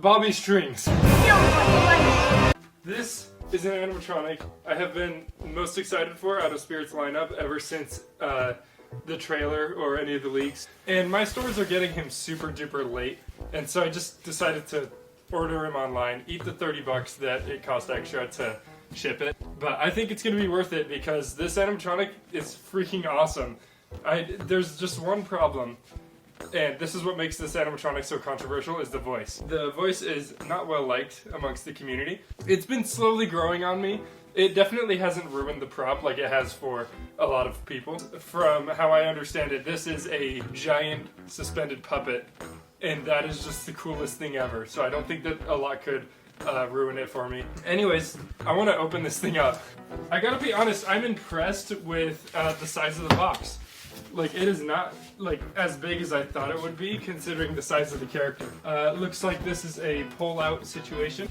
Bobby strings. This is an animatronic I have been most excited for out of Spirit's lineup ever since the trailer or any of the leaks. And my stores are getting him super duper late, and so I just decided to order him online, eat the $30 that it cost extra to ship it. But I think it's going to be worth it because this animatronic is freaking awesome. There's just one problem. And this is what makes this animatronic so controversial, is the voice. The voice is not well liked amongst the community. It's been slowly growing on me. It definitely hasn't ruined the prop like it has for a lot of people. From how I understand it, this is a giant suspended puppet, and that is just the coolest thing ever. So I don't think that a lot could ruin it for me. Anyways, I want to open this thing up. I gotta be honest, I'm impressed with the size of the box. Like, it is not, like, as big as I thought it would be, considering the size of the character. Looks like this is a pull-out situation.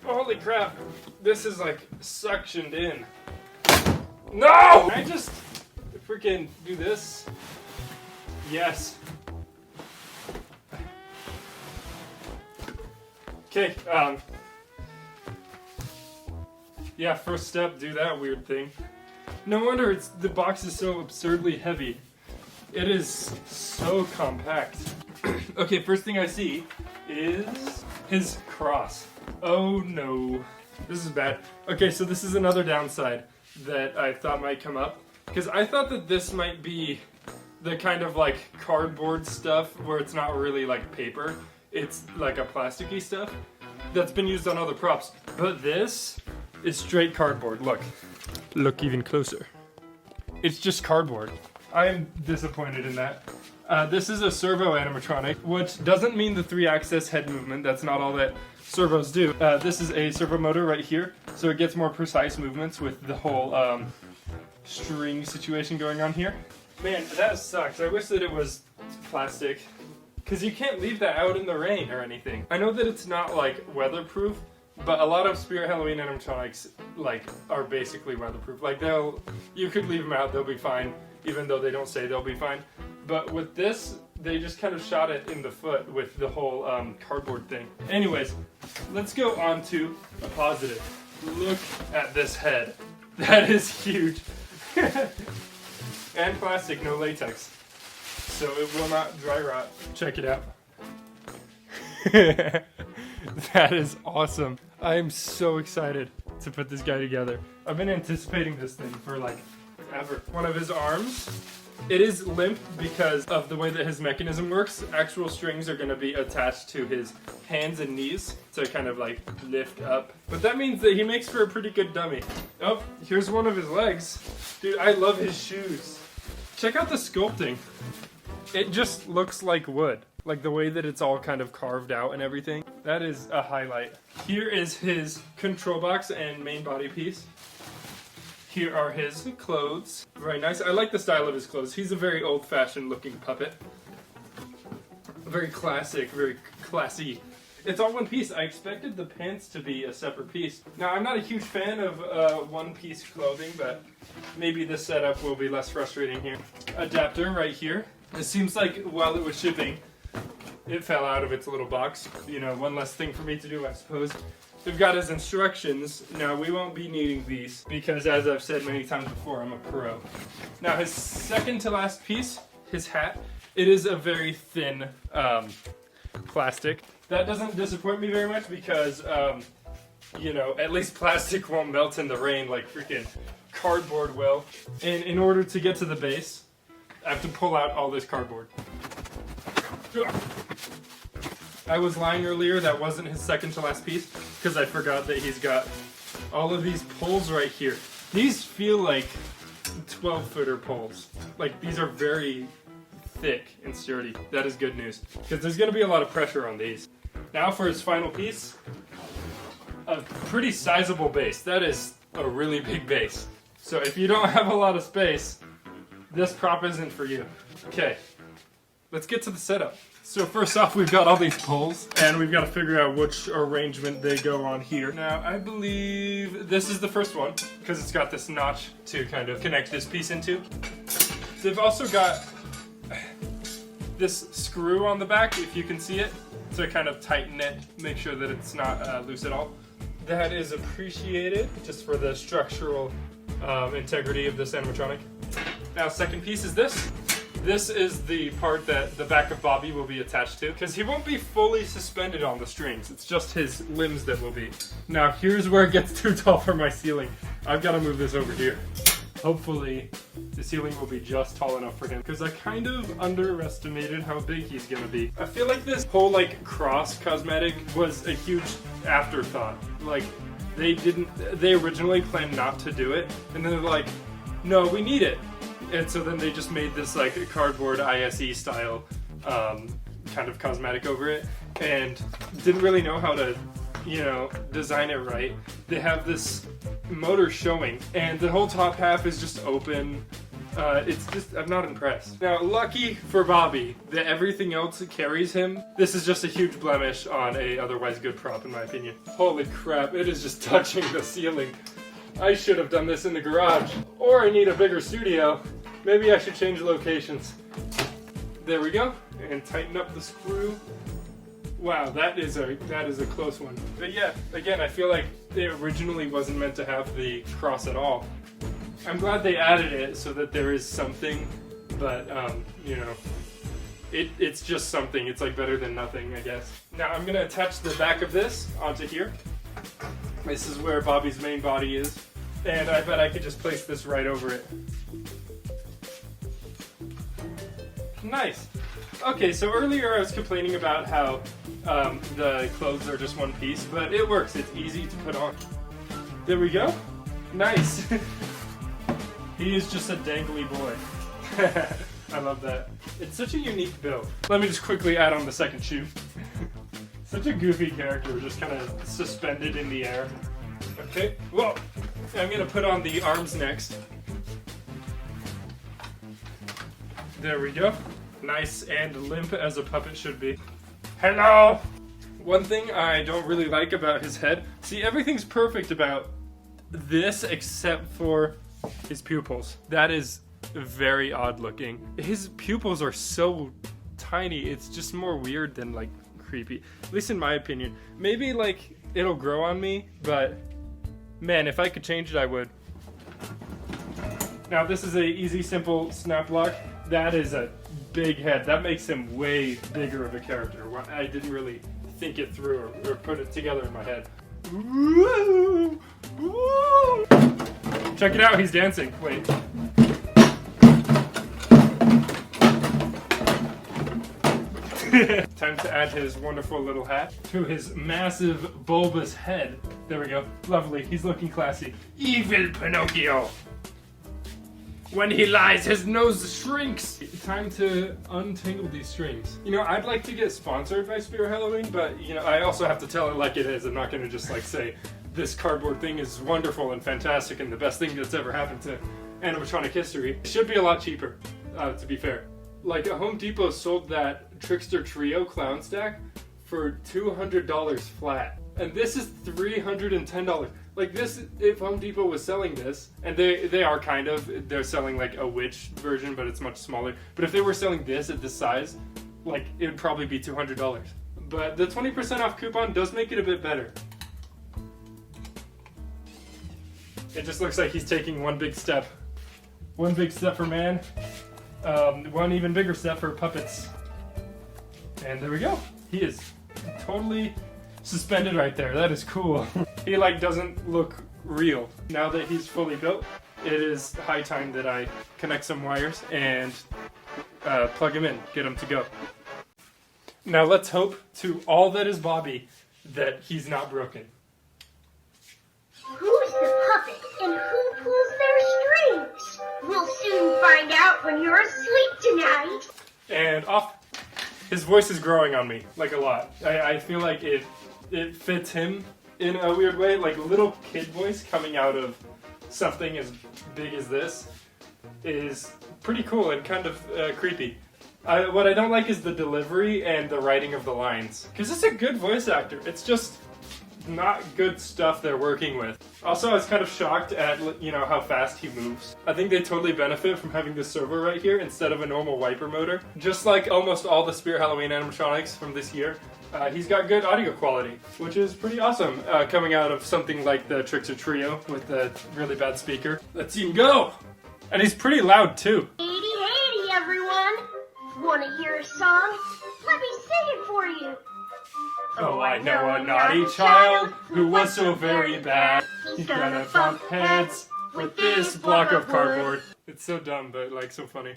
Holy crap! This is, like, suctioned in. No! Can I just freaking do this? Yes. Okay, yeah, first step, do that weird thing. No wonder the box is so absurdly heavy. It is so compact. Okay, first thing I see is his cross. Oh no, this is bad. Okay, so this is another downside that I thought might come up. Because I thought that this might be the kind of like cardboard stuff where it's not really like paper. It's like a plasticky stuff that's been used on other props. But this is straight cardboard. Look even closer. It's just cardboard. I am disappointed in that. This is a servo animatronic, which doesn't mean the 3-axis head movement. That's not all that servos do. This is a servo motor right here, so it gets more precise movements with the whole string situation going on here. Man, that sucks. I wish that it was plastic, because you can't leave that out in the rain or anything. I know that it's not like weatherproof, but a lot of Spirit Halloween animatronics like are basically weatherproof. Like you could leave them out, they'll be fine, even though they don't say they'll be fine. But with this, they just kind of shot it in the foot with the whole cardboard thing. Anyways, let's go on to a positive. Look at this head. That is huge. And plastic, no latex. So it will not dry rot. Check it out. That is awesome. I am so excited to put this guy together. I've been anticipating this thing for like ever. One of his arms, it is limp because of the way that his mechanism works. Actual strings are going to be attached to his hands and knees to kind of like lift up. But that means that he makes for a pretty good dummy. Oh, here's one of his legs. Dude, I love his shoes. Check out the sculpting. It just looks like wood. Like the way that it's all kind of carved out and everything. That is a highlight. Here is his control box and main body piece. Here are his clothes. Very nice. I like the style of his clothes. He's a very old-fashioned looking puppet. Very classic, very classy. It's all one piece. I expected the pants to be a separate piece. Now, I'm not a huge fan of one-piece clothing, but maybe this setup will be less frustrating here. Adapter right here. It seems like while it was shipping, it fell out of its little box. You know, one less thing for me to do, I suppose. We've got his instructions. Now, we won't be needing these because, as I've said many times before, I'm a pro. Now, his second to last piece, his hat, it is a very thin plastic. That doesn't disappoint me very much because, you know, at least plastic won't melt in the rain like freaking cardboard will. And in order to get to the base, I have to pull out all this cardboard. I was lying earlier, that wasn't his second to last piece, because I forgot that he's got all of these poles right here. These feel like 12-footer poles. Like, these are very thick and sturdy. That is good news, because there's going to be a lot of pressure on these. Now for his final piece, a pretty sizable base. That is a really big base. So if you don't have a lot of space, this prop isn't for you. Okay, let's get to the setup. So first off, we've got all these poles, and we've got to figure out which arrangement they go on here. Now, I believe this is the first one, because it's got this notch to kind of connect this piece into. They've also got this screw on the back, if you can see it, to kind of tighten it, make sure that it's not loose at all. That is appreciated, just for the structural integrity of this animatronic. Now, second piece is this. This is the part that the back of Bobby will be attached to, because he won't be fully suspended on the strings. It's just his limbs that will be. Now, here's where it gets too tall for my ceiling. I've got to move this over here. Hopefully, the ceiling will be just tall enough for him, because I kind of underestimated how big he's gonna be. I feel like this whole, like, cross cosmetic was a huge afterthought. Like, they originally planned not to do it, and then they're like, no, we need it. And so then they just made this like cardboard ISE style kind of cosmetic over it, and didn't really know how to, you know, design it right. They have this motor showing, and the whole top half is just open. It's just, I'm not impressed. Now, lucky for Bobby that everything else carries him. This is just a huge blemish on a otherwise good prop, in my opinion. Holy crap, it is just touching the ceiling. I should have done this in the garage. Or I need a bigger studio. Maybe I should change locations. There we go. And tighten up the screw. Wow, that is a close one. But yeah, again, I feel like it originally wasn't meant to have the cross at all. I'm glad they added it so that there is something, but you know, it's just something. It's like better than nothing, I guess. Now I'm gonna attach the back of this onto here. This is where Bobby's main body is, and I bet I could just place this right over it. Nice. Okay, so earlier I was complaining about how the clothes are just one piece, but it works. It's easy to put on. There we go. Nice. He is just a dangly boy. I love that. It's such a unique build. Let me just quickly add on the second shoe. Such a goofy character, just kind of suspended in the air. Okay, whoa! I'm gonna put on the arms next. There we go. Nice and limp as a puppet should be. Hello! One thing I don't really like about his head, see, everything's perfect about this except for his pupils. That is very odd looking. His pupils are so tiny, it's just more weird than like creepy. At least in my opinion. Maybe like it'll grow on me, but man, if I could change it, I would. Now this is a easy, simple snap lock. That is a big head. That makes him way bigger of a character. I didn't really think it through or put it together in my head. Woo! Woo! Check it out, he's dancing. Wait. Time to add his wonderful little hat to his massive bulbous head. There we go. Lovely. He's looking classy. Evil Pinocchio. When he lies, his nose shrinks. Time to untangle these strings. You know, I'd like to get sponsored by Spirit Halloween, but you know, I also have to tell it like it is. I'm not going to just like say this cardboard thing is wonderful and fantastic and the best thing that's ever happened to animatronic history. It should be a lot cheaper, to be fair. Like, Home Depot sold that Trickster Trio clown stack for $200 flat. And this is $310. Like, this, if Home Depot was selling this, and they are kind of, they're selling like a witch version, but it's much smaller. But if they were selling this at this size, like, it would probably be $200. But the 20% off coupon does make it a bit better. It just looks like he's taking one big step. One big step for man. One even bigger step for puppets. And there we go. He is totally suspended right there. That is cool. He like doesn't look real. Now that he's fully built, it is high time that I connect some wires and plug him in, get him to go. Now let's hope to all that is Bobby that he's not broken. Who's the puppet and who pulls their strings? We'll soon find out when you're asleep tonight. And off. His voice is growing on me, like a lot. I feel like it fits him in a weird way, like little kid voice coming out of something as big as this is pretty cool and kind of creepy. What I don't like is the delivery and the writing of the lines. Because it's a good voice actor. It's just not good stuff they're working with. Also, I was kind of shocked at, how fast he moves. I think they totally benefit from having this servo right here instead of a normal wiper motor. Just like almost all the Spirit Halloween animatronics from this year, he's got good audio quality, which is pretty awesome, coming out of something like the Trickster Trio with the really bad speaker. Let's see him go! And he's pretty loud too. Hey, everyone! Wanna hear a song? Let me sing it for you! Oh, I know a naughty child who was so very bad. He's gonna bump heads with this block of cardboard. It's so dumb, but like so funny.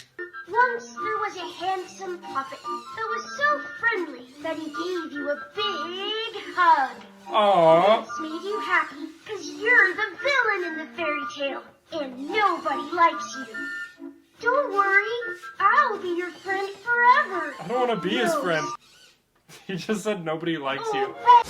Once there was a handsome puppet that was so friendly that he gave you a big hug. Aww. This made you happy because you're the villain in the fairy tale and nobody likes you. Don't worry, I'll be your friend forever. I don't want to be his friend. He just said nobody likes you. Oh,